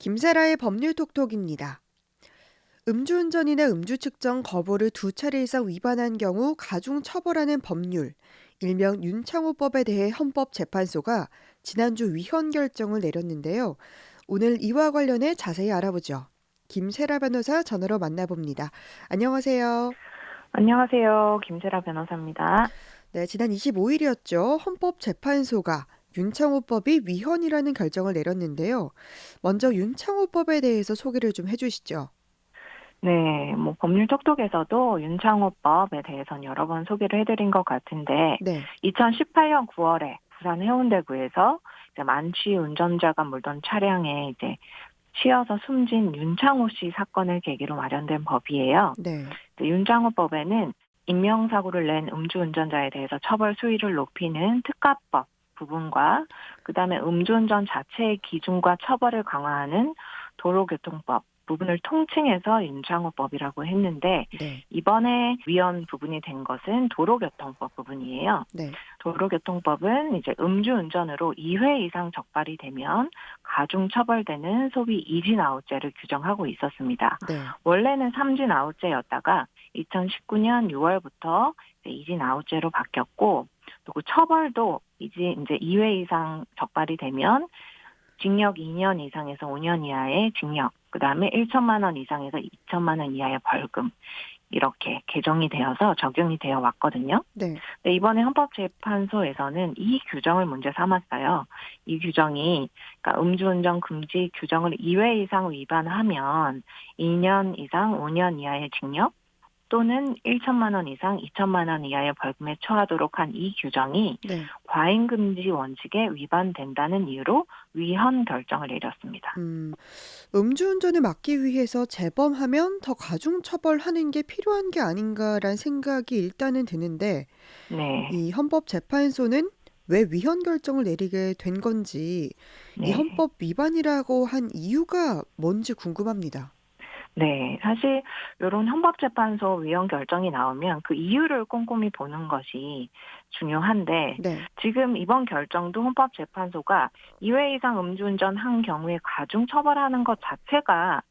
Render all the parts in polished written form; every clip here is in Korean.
김세라의 법률 톡톡입니다. 음주운전이나 음주 측정 거부를 두 차례 이상 위반한 경우 가중 처벌하는 법률, 일명 윤창호법에 대해 헌법재판소가 지난주 위헌 결정을 내렸는데요. 오늘 이와 관련해 자세히 알아보죠. 김세라 변호사 전화로 만나봅니다. 안녕하세요. 안녕하세요. 김세라 변호사입니다. 네, 지난 25일이었죠. 헌법재판소가 윤창호법이 위헌이라는 결정을 내렸는데요. 먼저 윤창호법에 대해서 소개를 좀 해주시죠. 네, 법률 톡톡에서도 윤창호법에 대해서는 여러 번 소개를 해드린 것 같은데, 네. 2018년 9월에 부산 해운대구에서 이제 만취 운전자가 몰던 차량에 이제 치여서 숨진 윤창호 씨 사건을 계기로 마련된 법이에요. 네. 윤창호법에는 인명사고를 낸 음주운전자에 대해서 처벌 수위를 높이는 특가법 부분과 그다음에 음주운전 자체의 기준과 처벌을 강화하는 도로교통법 부분을 통칭해서 윤창호법이라고 했는데 네. 이번에 위헌 부분이 된 것은 도로교통법 부분이에요. 네. 도로교통법은 이제 음주운전으로 2회 이상 적발이 되면 가중 처벌되는 소위 이진아웃죄를 규정하고 있었습니다. 네. 원래는 삼진아웃죄였다가 2019년 6월부터 이진아웃죄로 바뀌었고 또 그 처벌도 이제 2회 이상 적발이 되면 징역 2년 이상에서 5년 이하의 징역, 그다음에 1천만 원 이상에서 2천만 원 이하의 벌금 이렇게 개정이 되어서 적용이 되어 왔거든요. 네. 근데 이번에 헌법재판소에서는 이 규정을 문제 삼았어요. 이 규정이 그러니까 음주운전 금지 규정을 2회 이상 위반하면 2년 이상 5년 이하의 징역 또는 1천만 원 이상 2천만 원 이하의 벌금에 처하도록 한 이 규정이 네. 과잉금지 원칙에 위반된다는 이유로 위헌 결정을 내렸습니다. 음주운전을 막기 위해서 재범하면 더 가중 처벌하는 게 필요한 게 아닌가라는 생각이 일단은 드는데 네, 이 헌법재판소는 왜 위헌 결정을 내리게 된 건지 이 네. 헌법 위반이라고 한 이유가 뭔지 궁금합니다. 네, 사실 이런 헌법재판소 위헌 결정이 나오면 그 이유를 꼼꼼히 보는 것이 중요한데 네. 지금 이번 결정도 헌법재판소가 2회 이상 음주운전 한 경우에 가중 처벌하는 것 자체가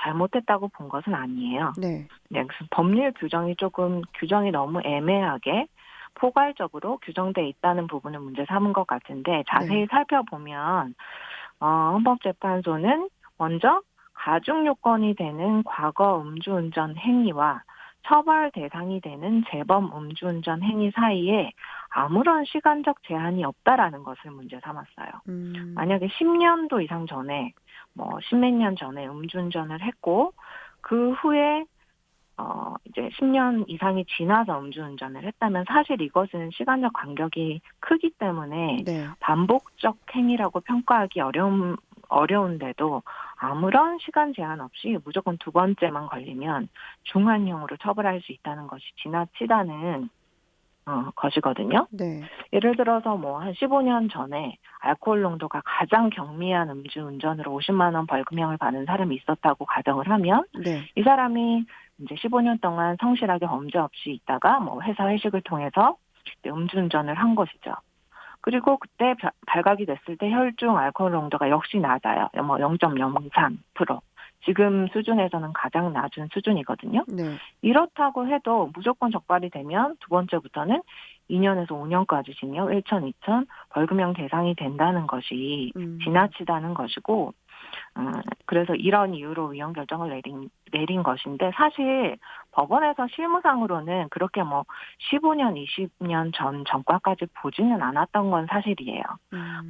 잘못됐다고 본 것은 아니에요. 네. 네, 그래서 법률 규정이 너무 애매하게 포괄적으로 규정돼 있다는 부분을 문제 삼은 것 같은데 네. 자세히 살펴보면 헌법재판소는 먼저 가중 요건이 되는 과거 음주운전 행위와 처벌 대상이 되는 재범 음주운전 행위 사이에 아무런 시간적 제한이 없다라는 것을 문제 삼았어요. 음. 만약에 10년도 이상 전에, 십몇 년 전에 음주운전을 했고, 그 후에 이제 10년 이상이 지나서 음주운전을 했다면 사실 이것은 시간적 간격이 크기 때문에 네. 반복적 행위라고 평가하기 어려운데도 아무런 시간 제한 없이 무조건 두 번째만 걸리면 중한형으로 처벌할 수 있다는 것이 지나치다는 것이거든요. 네. 예를 들어서 한 15년 전에 알코올 농도가 가장 경미한 음주운전으로 50만 원 벌금형을 받은 사람이 있었다고 가정을 하면 네. 이 사람이 이제 15년 동안 성실하게 범죄 없이 있다가 회사 회식을 통해서 음주운전을 한 것이죠. 그리고 그때 발각이 됐을 때 혈중 알코올 농도가 역시 낮아요. 0.03%. 지금 수준에서는 가장 낮은 수준이거든요. 네. 이렇다고 해도 무조건 적발이 되면 두 번째부터는 2년에서 5년까지 징역 1천, 2천 벌금형 대상이 된다는 것이 음. 지나치다는 것이고 그래서 이런 이유로 위헌 결정을 내린 것인데 사실 법원에서 실무상으로는 그렇게 15년, 20년 전 전과까지 보지는 않았던 건 사실이에요.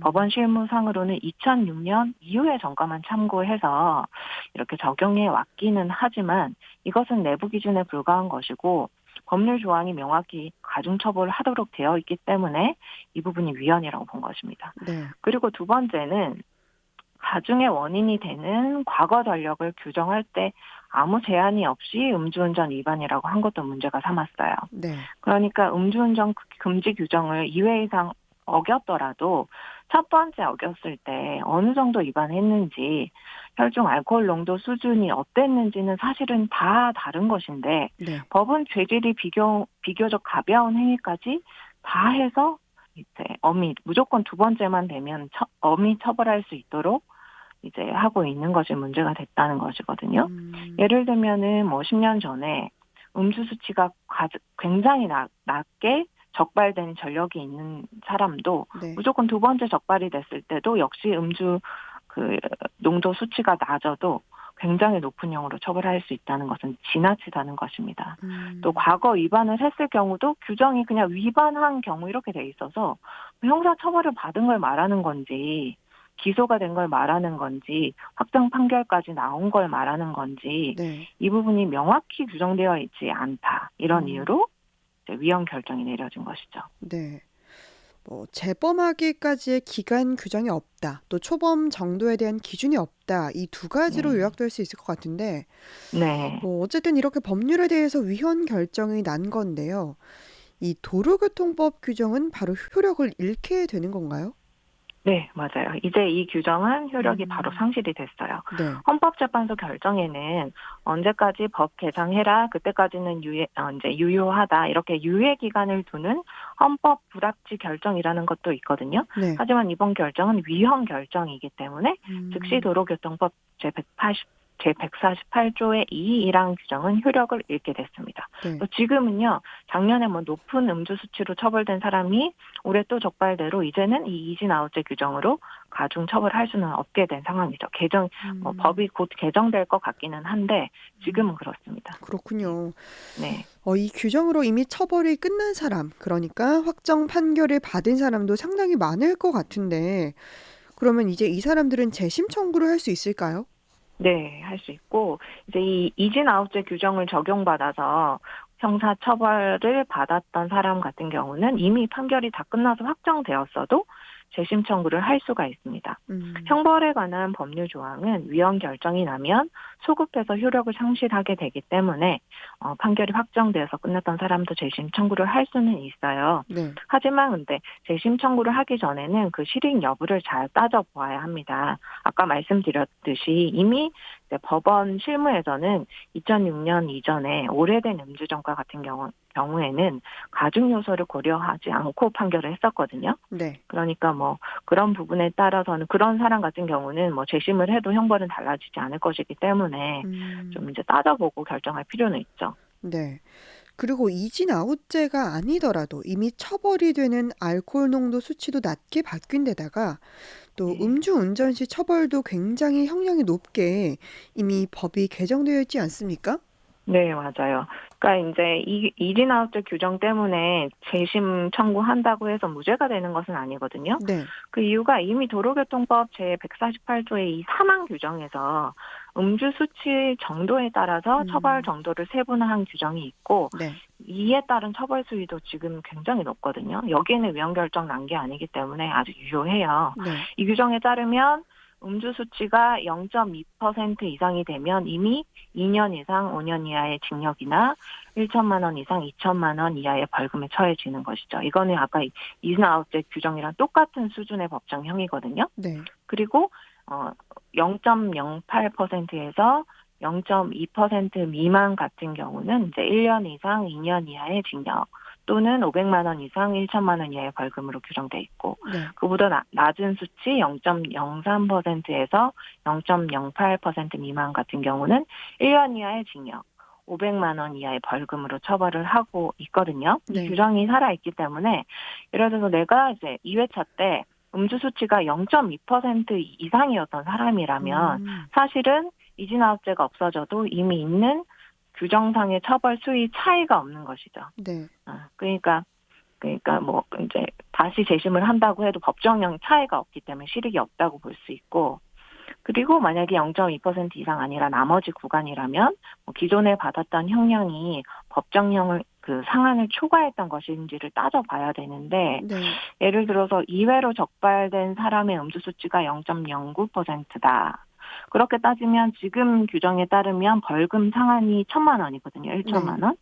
법원 음. 실무상으로는 2006년 이후의 전과만 참고해서 이렇게 적용해 왔기는 하지만 이것은 내부 기준에 불과한 것이고 법률 조항이 명확히 가중처벌을 하도록 되어 있기 때문에 이 부분이 위헌이라고 본 것입니다. 네. 그리고 두 번째는 가중의 원인이 되는 과거 전력을 규정할 때 아무 제한이 없이 음주운전 위반이라고 한 것도 문제가 삼았어요. 네. 그러니까 음주운전 금지 규정을 2회 이상 어겼더라도 첫 번째 어겼을 때 어느 정도 위반했는지 혈중 알코올 농도 수준이 어땠는지는 사실은 다 다른 것인데 네. 법은 죄질이 비교적 가벼운 행위까지 다 해서 이제 무조건 두 번째만 되면 엄히 처벌할 수 있도록 이제 하고 있는 것이 문제가 됐다는 것이거든요. 음. 예를 들면은 뭐 10년 전에 음주 수치가 굉장히 낮게 적발된 전력이 있는 사람도 네. 무조건 두 번째 적발이 됐을 때도 역시 음주 그 농도 수치가 낮아도 굉장히 높은 형으로 처벌할 수 있다는 것은 지나치다는 것입니다. 또 음. 과거 위반을 했을 경우도 규정이 그냥 위반한 경우 이렇게 돼 있어서 형사 처벌을 받은 걸 말하는 건지 기소가 된 걸 말하는 건지 확정 판결까지 나온 걸 말하는 건지 네. 이 부분이 명확히 규정되어 있지 않다. 이런 음. 이유로 이제 위헌 결정이 내려진 것이죠. 네. 뭐 재범하기까지의 기간 규정이 없다. 또 초범 정도에 대한 기준이 없다. 이 두 가지로 네. 요약될 수 있을 것 같은데 네. 뭐 어쨌든 이렇게 법률에 대해서 위헌 결정이 난 건데요. 이 도로교통법 규정은 바로 효력을 잃게 되는 건가요? 네, 맞아요. 이제 이 규정은 효력이 바로 음. 상실이 됐어요. 네. 헌법재판소 결정에는 언제까지 법 개정해라, 그때까지는 이제 유효하다, 이렇게 유예 기간을 두는 헌법 불합치 결정이라는 것도 있거든요. 네. 하지만 이번 결정은 위헌 결정이기 때문에 즉시 음. 도로교통법 제148조의 2 1항 규정은 효력을 잃게 됐습니다. 네. 또 지금은요, 작년에 뭐 높은 음주 수치로 처벌된 사람이 올해 또 적발대로 이제는 이 이진 아웃제 규정으로 가중 처벌할 수는 없게 된 상황이죠. 음. 법이 곧 개정될 것 같기는 한데 음. 지금은 그렇습니다. 네. 그렇군요. 네. 이 규정으로 이미 처벌이 끝난 사람, 그러니까 확정 판결을 받은 사람도 상당히 많을 것 같은데, 그러면 이제 이 사람들은 재심 청구를 할 수 있을까요? 네, 할 수 있고, 이제 이 이진 아웃제 규정을 적용받아서 형사 처벌을 받았던 사람 같은 경우는 이미 판결이 다 끝나서 확정되었어도 재심 청구를 할 수가 있습니다. 음. 형벌에 관한 법률 조항은 위헌 결정이 나면 소급해서 효력을 상실하게 되기 때문에 판결이 확정되어서 끝났던 사람도 재심 청구를 할 수는 있어요. 네. 하지만 근데 재심 청구를 하기 전에는 그 실익 여부를 잘 따져보아야 합니다. 아까 말씀드렸듯이 이미 이제 법원 실무에서는 2006년 이전에 오래된 음주정과 같은 경우에는 가중 요소를 고려하지 않고 판결을 했었거든요. 네. 그러니까 뭐 그런 부분에 따라서는 그런 사람 같은 경우는 뭐 재심을 해도 형벌은 달라지지 않을 것이기 때문에 음. 좀 이제 따져보고 결정할 필요는 있죠. 네. 그리고 이진 아웃제가 아니더라도 이미 처벌이 되는 알코올 농도 수치도 낮게 바뀐 데다가 또 네. 음주운전 시 처벌도 굉장히 형량이 높게 이미 법이 개정되어 있지 않습니까? 네, 맞아요. 그러니까 이제 이 이진 아웃제 규정 때문에 재심 청구한다고 해서 무죄가 되는 것은 아니거든요. 네. 그 이유가 이미 도로교통법 제148조의 이 사망 규정에서 음주 수치 정도에 따라서 처벌 음. 정도를 세분화한 규정이 있고 네. 이에 따른 처벌 수위도 지금 굉장히 높거든요. 여기에는 위헌 결정 난 게 아니기 때문에 아주 유효해요. 네. 이 규정에 따르면 음주 수치가 0.2% 이상이 되면 이미 2년 이상 5년 이하의 징역이나 1천만 원 이상 2천만 원 이하의 벌금에 처해지는 것이죠. 이거는 아까 이진 아웃제 규정이랑 똑같은 수준의 법정형이거든요. 네. 그리고 0.08%에서 0.2% 미만 같은 경우는 이제 1년 이상 2년 이하의 징역 또는 500만 원 이상 1천만 원 이하의 벌금으로 규정돼 있고 네. 그보다 낮은 수치 0.03%에서 0.08% 미만 같은 경우는 1년 이하의 징역 500만 원 이하의 벌금으로 처벌을 하고 있거든요. 이 네. 규정이 살아있기 때문에 예를 들어서 내가 이제 2회차 때 음주 수치가 0.2% 이상이었던 사람이라면 음. 사실은 이진 아웃제가 없어져도 이미 있는 규정상의 처벌 수위 차이가 없는 것이죠. 네. 그러니까 뭐 이제 다시 재심을 한다고 해도 법정형 차이가 없기 때문에 실익이 없다고 볼 수 있고 그리고 만약에 0.2% 이상 아니라 나머지 구간이라면 뭐 기존에 받았던 형량이 법정형을 그 상한을 초과했던 것인지를 따져봐야 되는데 네. 예를 들어서 2회로 적발된 사람의 음주 수치가 0.09%다. 그렇게 따지면 지금 규정에 따르면 벌금 상한이 1천만 원이거든요. 네. 1천만 원.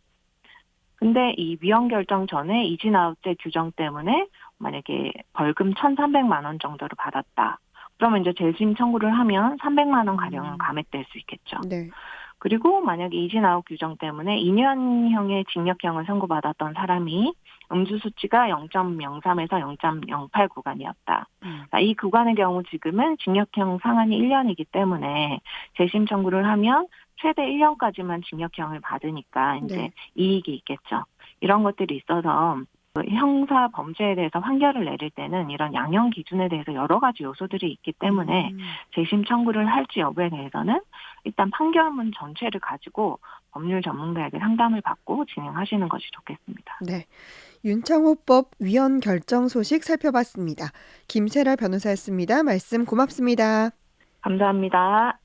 근데 이 위헌 결정 전에 이진 아웃제 규정 때문에 만약에 벌금 1,300만 원 정도를 받았다. 그러면 이제 재심 청구를 하면 300만 원 가량은 음. 감액될 수 있겠죠. 네. 그리고 만약에 이진아웃 규정 때문에 2년형의 징역형을 선고받았던 사람이 음주 수치가 0.03에서 0.08 구간이었다. 음. 이 구간의 경우 지금은 징역형 상한이 1년이기 때문에 재심 청구를 하면 최대 1년까지만 징역형을 받으니까 이제 네. 이익이 있겠죠. 이런 것들이 있어서 그 형사 범죄에 대해서 판결을 내릴 때는 이런 양형 기준에 대해서 여러 가지 요소들이 있기 때문에 음. 재심 청구를 할지 여부에 대해서는 일단 판결문 전체를 가지고 법률 전문가에게 상담을 받고 진행하시는 것이 좋겠습니다. 네. 윤창호법 위헌 결정 소식 살펴봤습니다. 김세라 변호사였습니다. 말씀 고맙습니다. 감사합니다.